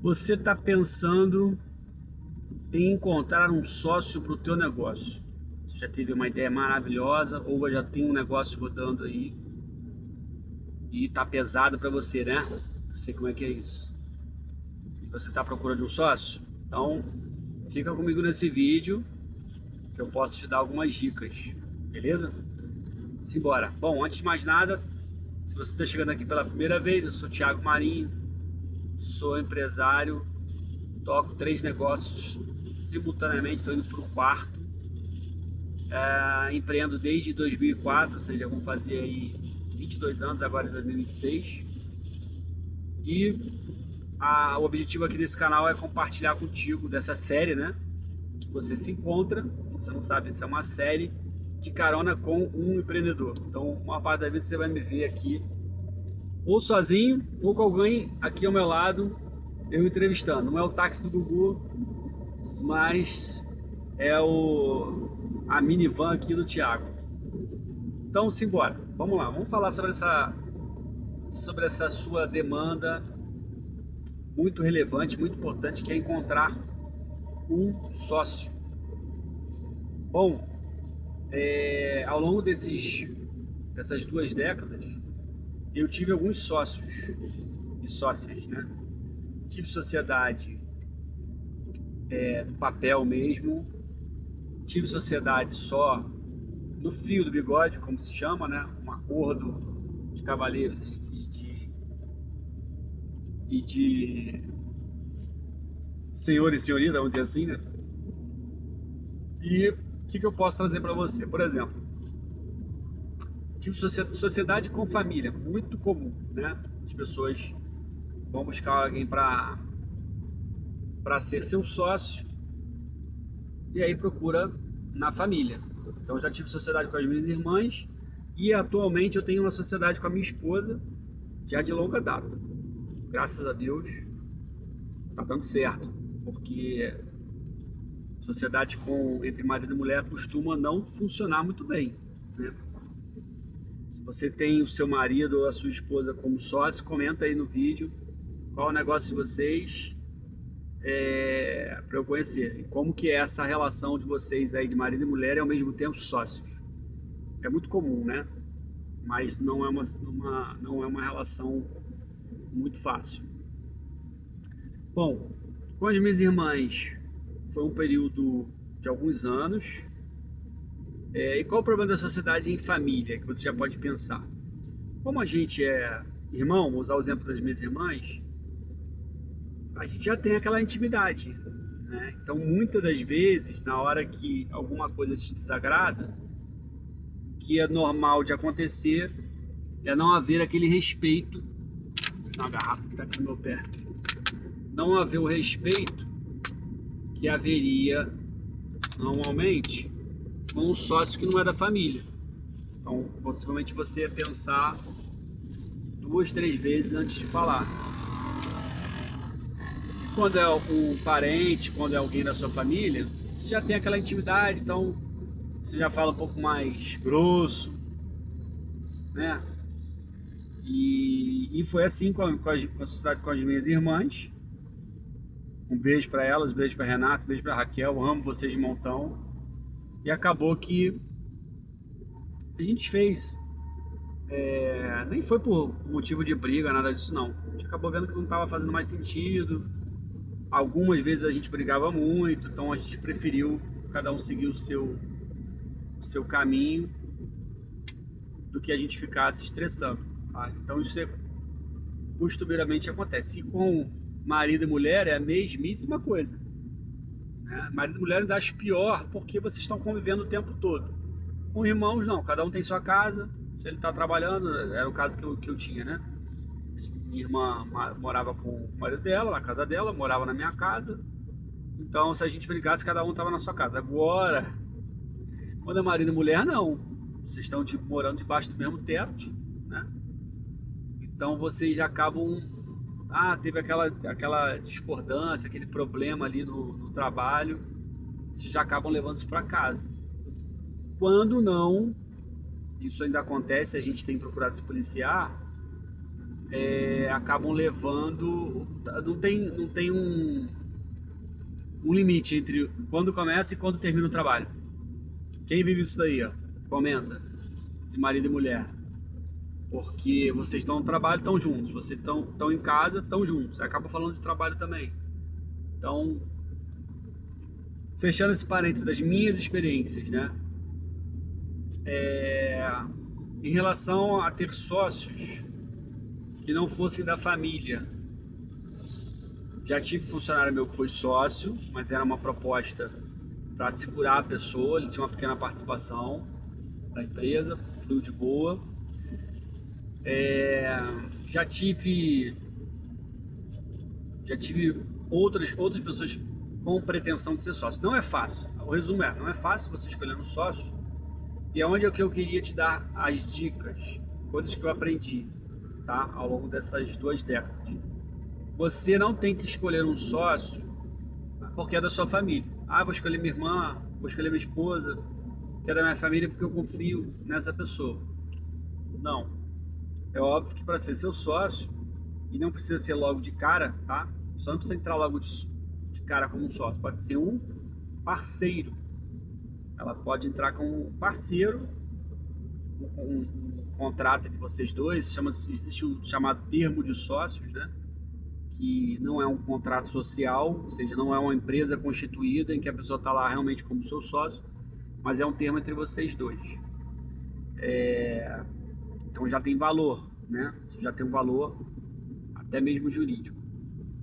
Você está pensando em encontrar um sócio para o teu negócio? Você já teve uma ideia maravilhosa ou já tem um negócio rodando aí e está pesado para você, né? Não sei como é que é isso. E você está à procura de um sócio? Então, fica comigo nesse vídeo que eu posso te dar algumas dicas, beleza? Simbora. Bom, antes de mais nada, se você está chegando aqui pela primeira vez, eu sou Thiago Marinho, sou empresário, toco 3 negócios simultaneamente, estou indo para o quarto. Empreendo desde 2004, ou seja, vamos fazer aí 22 anos agora em 2026. E o objetivo aqui desse canal é compartilhar contigo dessa série, né? Que você se encontra, se você não sabe, isso é uma série de carona com um empreendedor. Então, uma parte das vezes você vai me ver aqui ou sozinho ou com alguém aqui ao meu lado, eu entrevistando. Não é o táxi do Gugu, mas é a minivan aqui do Thiago. Então, simbora. Vamos lá. Vamos falar sobre essa sua demanda muito relevante, muito importante, que é encontrar um sócio. Bom, ao longo dessas 2 décadas, eu tive alguns sócios e sócias, né? Tive sociedade no papel mesmo, tive sociedade só no fio do bigode, como se chama, né? Um acordo de cavalheiros e de senhor e senhorita, vamos dizer assim, né? E o que eu posso trazer para você? Por exemplo, tive sociedade com família, muito comum, né? As pessoas vão buscar alguém para ser seu sócio e aí procura na família. Então já tive sociedade com as minhas irmãs e atualmente eu tenho uma sociedade com a minha esposa já de longa data. Graças a Deus tá dando certo, porque sociedade entre marido e mulher costuma não funcionar muito bem, né? Se você tem o seu marido ou a sua esposa como sócio, comenta aí no vídeo qual é o negócio de vocês, para eu conhecer. E como que é essa relação de vocês aí de marido e mulher e ao mesmo tempo sócios. É muito comum, né? Mas não é uma relação muito fácil. Bom, com as minhas irmãs foi um período de alguns anos. E qual o problema da sociedade em família, que você já pode pensar? Como a gente é irmão, vou usar o exemplo das minhas irmãs, a gente já tem aquela intimidade, né? Então, muitas das vezes, na hora que alguma coisa te desagrada, que é normal de acontecer, é não haver aquele respeito. Na garrafa que está aqui no meu pé. Não haver o respeito que haveria normalmente com um sócio que não é da família. Então, possivelmente você ia pensar 2, 3 vezes antes de falar. Quando é um parente, quando é alguém da sua família, você já tem aquela intimidade, então você já fala um pouco mais grosso, né? E foi assim com a sociedade com as minhas irmãs. Um beijo para elas, um beijo para Renata, um beijo para Raquel, amo vocês de montão. E acabou que a gente fez. Nem foi por motivo de briga, nada disso não. A gente acabou vendo que não estava fazendo mais sentido. Algumas vezes a gente brigava muito, então a gente preferiu cada um seguir o seu caminho do que a gente ficar se estressando. Tá? Então isso costumeiramente acontece. E com marido e mulher é a mesmíssima coisa. Né? Marido e mulher ainda acho pior porque vocês estão convivendo o tempo todo. Com irmãos não, cada um tem sua casa. Se ele está trabalhando, era o caso que eu tinha, né? Minha irmã morava com o marido dela, na casa dela, morava na minha casa. Então se a gente brigasse, cada um estava na sua casa. Agora, quando é marido e mulher, não. Vocês estão morando debaixo do mesmo teto, né? Então vocês já acabam... teve aquela discordância, aquele problema ali no trabalho. Vocês já acabam levando isso para casa. Quando não, isso ainda acontece, a gente tem procurado se policiar, acabam levando... Não tem um limite entre quando começa e quando termina o trabalho. Quem vive isso daí, ó, comenta, de marido e mulher. Porque vocês estão no trabalho, estão juntos. Vocês estão em casa, estão juntos. Acaba falando de trabalho também. Então, fechando esse parênteses das minhas experiências, né? Em relação a ter sócios que não fossem da família. Já tive funcionário meu que foi sócio, mas era uma proposta para segurar a pessoa, ele tinha uma pequena participação da empresa, fluiu de boa. Já tive outras pessoas com pretensão de ser sócio. Não é fácil, o resumo não é fácil você escolher um sócio, e é onde é que eu queria te dar as dicas, coisas que eu aprendi, tá? Ao longo dessas 2 décadas. Você não tem que escolher um sócio porque é da sua família. Vou escolher minha irmã, vou escolher minha esposa, que é da minha família porque eu confio nessa pessoa. Não. É óbvio que para ser seu sócio, e não precisa ser logo de cara, tá? Só não precisa entrar logo de cara como um sócio. Pode ser um parceiro. Ela pode entrar como um parceiro, um contrato entre vocês dois. Existe o chamado termo de sócios, né? Que não é um contrato social, ou seja, não é uma empresa constituída em que a pessoa está lá realmente como seu sócio, mas é um termo entre vocês dois. Então já tem valor, né? Isso já tem um valor até mesmo jurídico,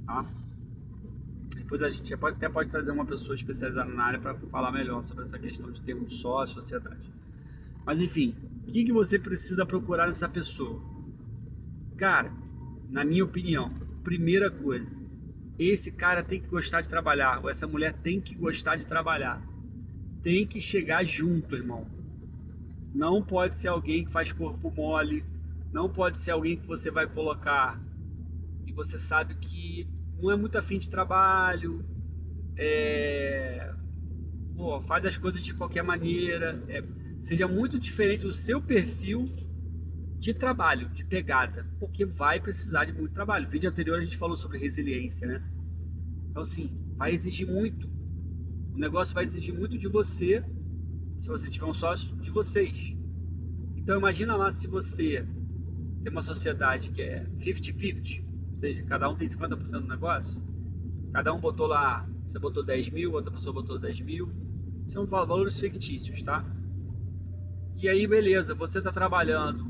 tá? Depois a gente até pode trazer uma pessoa especializada na área para falar melhor sobre essa questão de termo de sócio, sociedade. Mas enfim, o que você precisa procurar nessa pessoa? Cara, na minha opinião, primeira coisa, esse cara tem que gostar de trabalhar, ou essa mulher tem que gostar de trabalhar. Tem que chegar junto, irmão. Não pode ser alguém que faz corpo mole, não pode ser alguém que você vai colocar e você sabe que não é muito afim de trabalho, faz as coisas de qualquer maneira, seja muito diferente do seu perfil de trabalho, de pegada, porque vai precisar de muito trabalho. No vídeo anterior a gente falou sobre resiliência, né? Então assim, vai exigir muito. O negócio vai exigir muito de você, se você tiver um sócio, de vocês. Então imagina lá se você tem uma sociedade que é 50-50, ou seja, cada um tem 50% do negócio, cada um botou lá, você botou 10 mil, outra pessoa botou 10 mil, são valores fictícios, tá? E aí beleza, você está trabalhando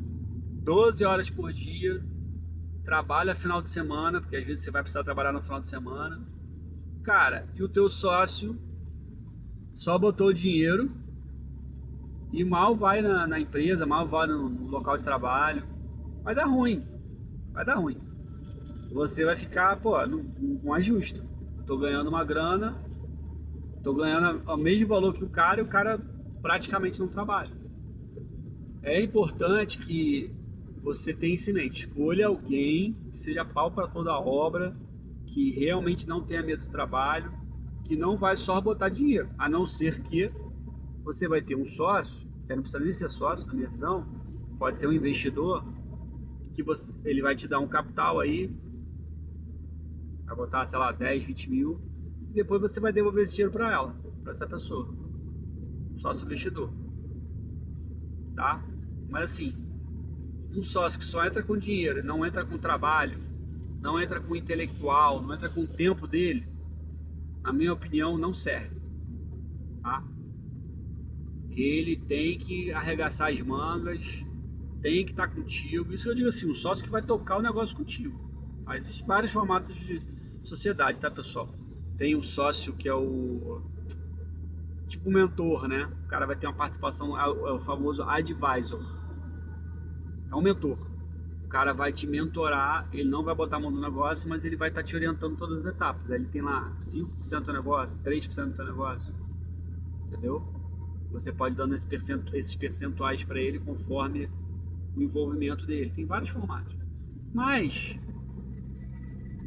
12 horas por dia, trabalha final de semana, porque às vezes você vai precisar trabalhar no final de semana, cara, e o teu sócio só botou o dinheiro e mal vai na empresa, mal vai no local de trabalho, vai dar ruim, você vai ficar, não é justo, tô ganhando uma grana, tô ganhando o mesmo valor que o cara e o cara praticamente não trabalha. É importante que você tenha isso em mente, escolha alguém que seja pau para toda a obra, que realmente não tenha medo do trabalho, que não vai só botar dinheiro, a não ser que você vai ter um sócio, que não precisa nem ser sócio, na minha visão, pode ser um investidor, que ele vai te dar um capital aí, vai botar, sei lá, 10, 20 mil, e depois você vai devolver esse dinheiro para ela, para essa pessoa, sócio investidor, tá? Mas assim, um sócio que só entra com dinheiro, não entra com trabalho, não entra com intelectual, não entra com o tempo dele, na minha opinião, não serve, tá? Ele tem que arregaçar as mangas, tem que estar contigo. Isso que eu digo assim, um sócio que vai tocar o negócio contigo. Existem vários formatos de sociedade, tá, pessoal? Tem um sócio que é o tipo mentor, né? O cara vai ter uma participação, é o famoso advisor. É um mentor. O cara vai te mentorar, ele não vai botar a mão no negócio, mas ele vai estar te orientando todas as etapas. Aí ele tem lá 5% do negócio, 3% do teu negócio. Entendeu? Você pode dando esses percentuais para ele conforme o envolvimento dele. Tem vários formatos. Mas,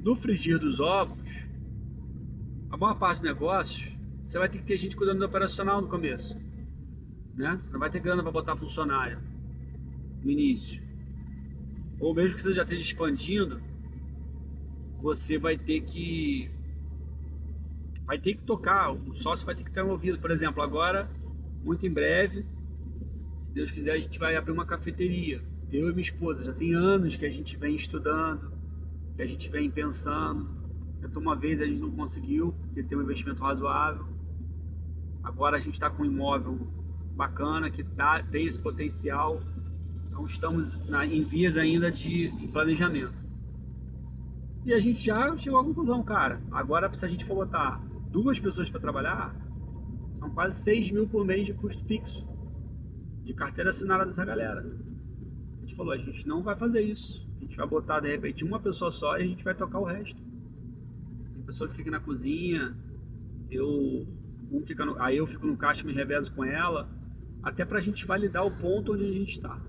no frigir dos ovos, a maior parte dos negócios, você vai ter que ter gente cuidando do operacional no começo, né? Você não vai ter grana para botar funcionário no início. ou mesmo que você já esteja expandindo, você vai ter que tocar, o sócio vai ter que estar envolvido. Por exemplo, agora, muito em breve, se Deus quiser, a gente vai abrir uma cafeteria. Eu e minha esposa, já tem anos que a gente vem estudando, que a gente vem pensando. Tentou uma vez, a gente não conseguiu, porque tem um investimento razoável. Agora a gente está com um imóvel bacana, que tem esse potencial. Então estamos em vias ainda de planejamento. E a gente já chegou à conclusão, cara. Agora, se a gente for botar 2 pessoas para trabalhar, são quase 6 mil por mês de custo fixo, de carteira assinada dessa galera. A gente falou, a gente não vai fazer isso. A gente vai botar, de repente, uma pessoa só e a gente vai tocar o resto. Tem pessoa que fica na cozinha, aí eu fico no caixa e me revezo com ela, até pra gente validar o ponto onde a gente está.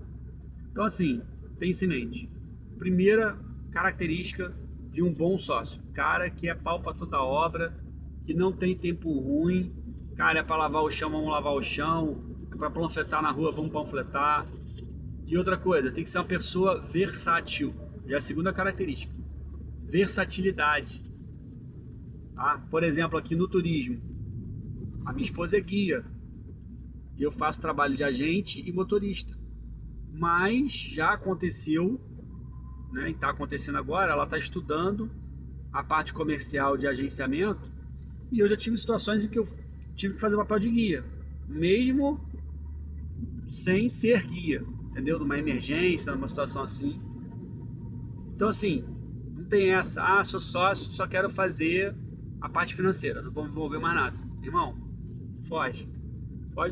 Então, assim, tem isso em mente. Primeira característica de um bom sócio: cara que é pau pra toda obra, que não tem tempo ruim. Cara, é pra lavar o chão, vamos lavar o chão. É pra panfletar na rua, vamos panfletar. E outra coisa, tem que ser uma pessoa versátil. Já é a segunda característica: versatilidade. Tá? Por exemplo, aqui no turismo, a minha esposa é guia e eu faço trabalho de agente e motorista. Mas já aconteceu, né, e está acontecendo agora, ela está estudando a parte comercial de agenciamento, e eu já tive situações em que eu tive que fazer o papel de guia, mesmo sem ser guia, entendeu? Numa emergência, numa situação assim. Então, assim, não tem essa, sou sócio, só quero fazer a parte financeira, não vou me envolver mais nada. Irmão, foge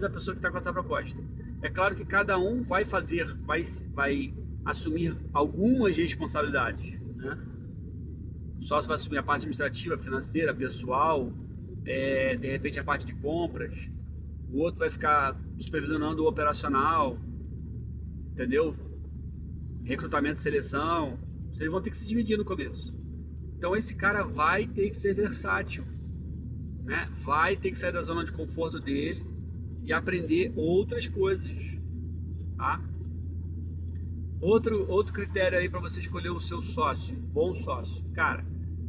da pessoa que está com essa proposta. É claro que cada um vai assumir algumas responsabilidades, né? O sócio vai assumir a parte administrativa, financeira, pessoal, de repente a parte de compras. O outro vai ficar supervisionando o operacional, entendeu? Recrutamento e seleção. Vocês vão ter que se dividir no começo. Então esse cara vai ter que ser versátil, né? Vai ter que sair da zona de conforto dele e aprender outras coisas, tá? Outro critério aí para você escolher o seu sócio, bom sócio. Cara,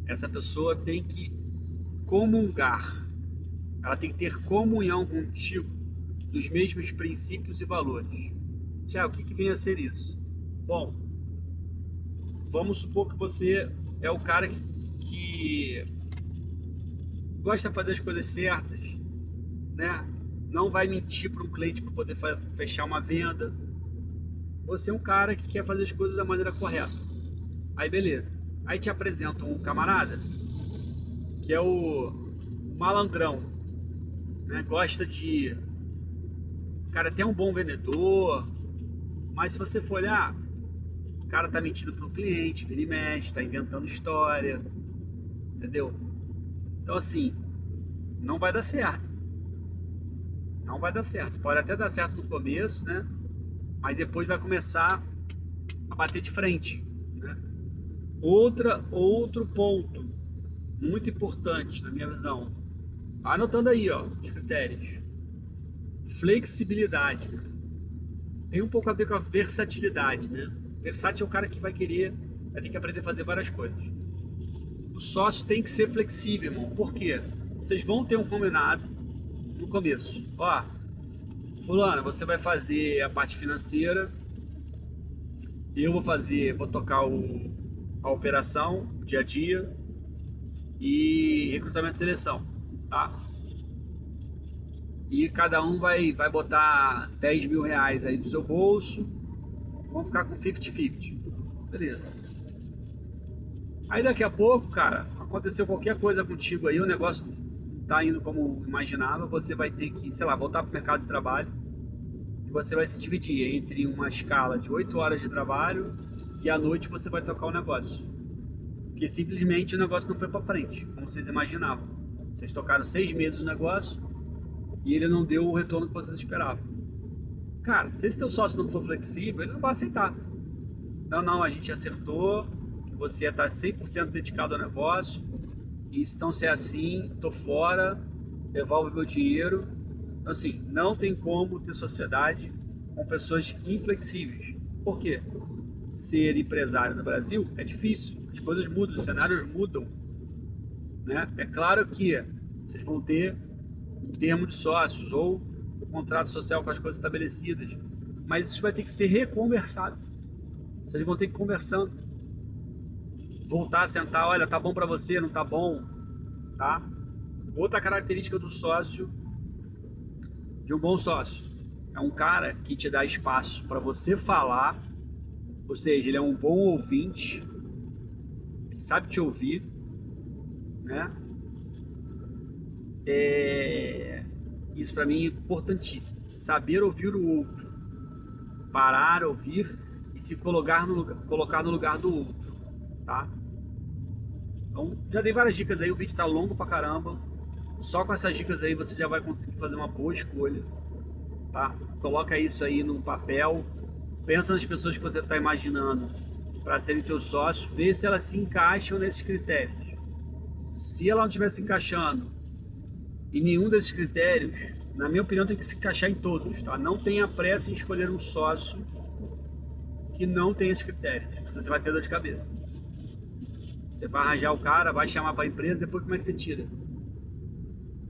essa pessoa tem que comungar. Ela tem que ter comunhão contigo dos mesmos princípios e valores. Tiago, o que vem a ser isso? Bom, vamos supor que você é o cara que gosta de fazer as coisas certas, né? Não vai mentir para um cliente para poder fechar uma venda. Você é um cara que quer fazer as coisas da maneira correta. Aí beleza. Aí te apresentam um camarada que é o malandrão, né? Gosta de... O cara é até um bom vendedor, mas se você for olhar, o cara tá mentindo pro cliente, vira e mexe, tá inventando história, entendeu? Então assim, não vai dar certo. Não vai dar certo. Pode até dar certo no começo, né? Mas depois vai começar a bater de frente, né? Outro ponto muito importante na minha visão. Anotando aí, ó, os critérios. Flexibilidade. Tem um pouco a ver com a versatilidade, né? Versátil é o cara que vai ter que aprender a fazer várias coisas. O sócio tem que ser flexível, irmão. Por quê? Vocês vão ter um combinado no começo. Ó, fulano, você vai fazer a parte financeira, eu vou tocar a operação, o dia a dia e recrutamento e seleção, tá? E cada um vai botar 10 mil reais aí do seu bolso, vamos ficar com 50-50, beleza. Aí daqui a pouco, cara, aconteceu qualquer coisa contigo aí, o negócio tá indo como imaginava, você vai ter que, sei lá, voltar pro mercado de trabalho e você vai se dividir entre uma escala de 8 horas de trabalho e à noite você vai tocar o negócio. Porque simplesmente o negócio não foi para frente, como vocês imaginavam. Vocês tocaram 6 meses o negócio e ele não deu o retorno que vocês esperavam. Cara, se esse teu sócio não for flexível, ele não vai aceitar. Não, a gente acertou, que você ia estar 100% dedicado ao negócio. Então, se é assim, tô fora, devolve meu dinheiro. Então, assim, não tem como ter sociedade com pessoas inflexíveis. Por quê? ser empresário no Brasil é difícil. As coisas mudam, os cenários mudam, né? É claro que vocês vão ter um termo de sócios ou um contrato social com as coisas estabelecidas, mas isso vai ter que ser reconversado. Vocês vão ter que ir conversando, voltar a sentar, olha, tá bom para você, não tá bom, tá? Outra característica do sócio, de um bom sócio, é um cara que te dá espaço para você falar, ou seja, ele é um bom ouvinte, ele sabe te ouvir, né? Isso para mim é importantíssimo, saber ouvir o outro, parar, ouvir e se colocar no lugar do outro, tá? Então, já dei várias dicas aí, o vídeo tá longo pra caramba, só com essas dicas aí você já vai conseguir fazer uma boa escolha, tá? Coloca isso aí no papel, pensa nas pessoas que você está imaginando para serem teus sócios, vê se elas se encaixam nesses critérios. Se ela não estiver se encaixando em nenhum desses critérios, na minha opinião tem que se encaixar em todos, tá? Não tenha pressa em escolher um sócio que não tem esses critérios, você vai ter dor de cabeça. Você vai arranjar o cara, vai chamar para a empresa, depois como é que você tira?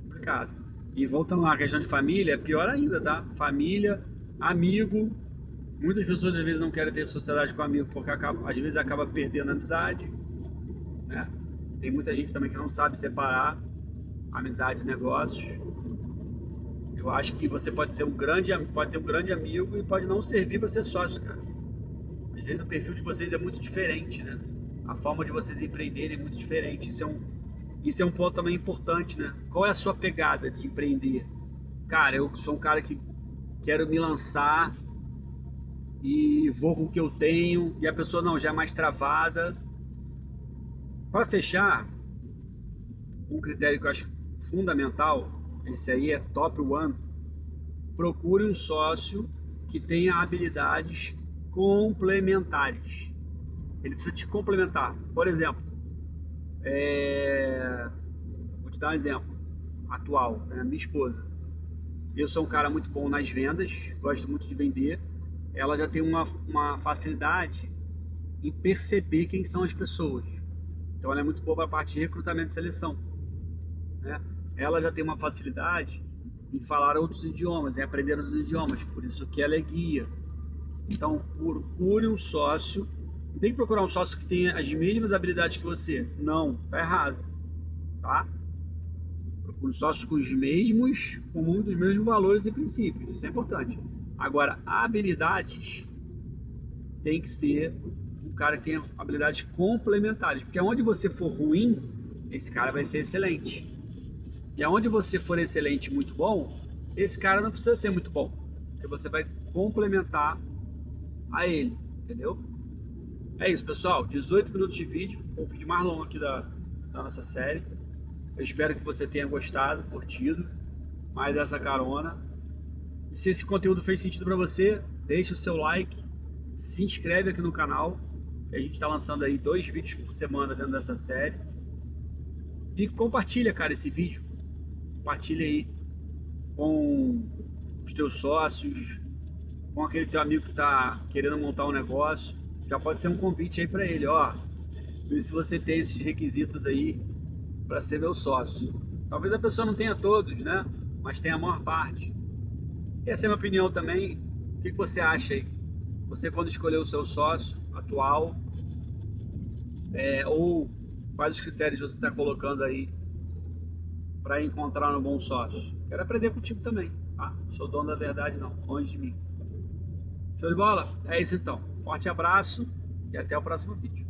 Complicado. E voltando lá, a questão de família, é pior ainda, tá? Família, amigo. Muitas pessoas às vezes não querem ter sociedade com amigo porque às vezes acaba perdendo a amizade, né? Tem muita gente também que não sabe separar amizade e negócios. Eu acho que você pode ter um grande amigo e pode não servir para ser sócio, cara. Às vezes o perfil de vocês é muito diferente, né? A forma de vocês empreenderem é muito diferente. Isso é um ponto também importante, né? Qual é a sua pegada de empreender? Cara, eu sou um cara que quero me lançar e vou com o que eu tenho, e a pessoa não, já é mais travada. Para fechar, um critério que eu acho fundamental, esse aí é top one, procure um sócio que tenha habilidades complementares. Ele precisa te complementar. Por exemplo, vou te dar um exemplo atual, né? Minha esposa. Eu sou um cara muito bom nas vendas, gosto muito de vender. Ela já tem uma facilidade em perceber quem são as pessoas. Então ela é muito boa para a parte de recrutamento e seleção, né? Ela já tem uma facilidade em falar outros idiomas, em aprender outros idiomas, por isso que ela é guia. Então procure um sócio. Não tem que procurar um sócio que tenha as mesmas habilidades que você. Não, tá errado, tá? Procure um sócio com muitos dos mesmos valores e princípios. Isso é importante. Agora, habilidades tem que ser um cara que tenha habilidades complementares, porque aonde você for ruim, esse cara vai ser excelente. E aonde você for excelente, muito bom, esse cara não precisa ser muito bom, porque você vai complementar a ele, entendeu? É isso, pessoal, 18 minutos de vídeo, foi o vídeo mais longo aqui da nossa série. Eu espero que você tenha gostado, curtido mais essa carona. E se esse conteúdo fez sentido para você, deixa o seu like, se inscreve aqui no canal, que a gente está lançando aí 2 vídeos por semana dentro dessa série. E compartilha, cara, esse vídeo. Compartilha aí com os teus sócios, com aquele teu amigo que está querendo montar um negócio. Já pode ser um convite aí para ele, ó. E se você tem esses requisitos aí para ser meu sócio. Talvez a pessoa não tenha todos, né? Mas tem a maior parte. Essa é a minha opinião também. O que você acha aí? Você, quando escolheu o seu sócio atual, ou quais os critérios você está colocando aí para encontrar um bom sócio? Quero aprender contigo também, tá? Não sou dono da verdade não, longe de mim. Show de bola? É isso então. Forte abraço e até o próximo vídeo.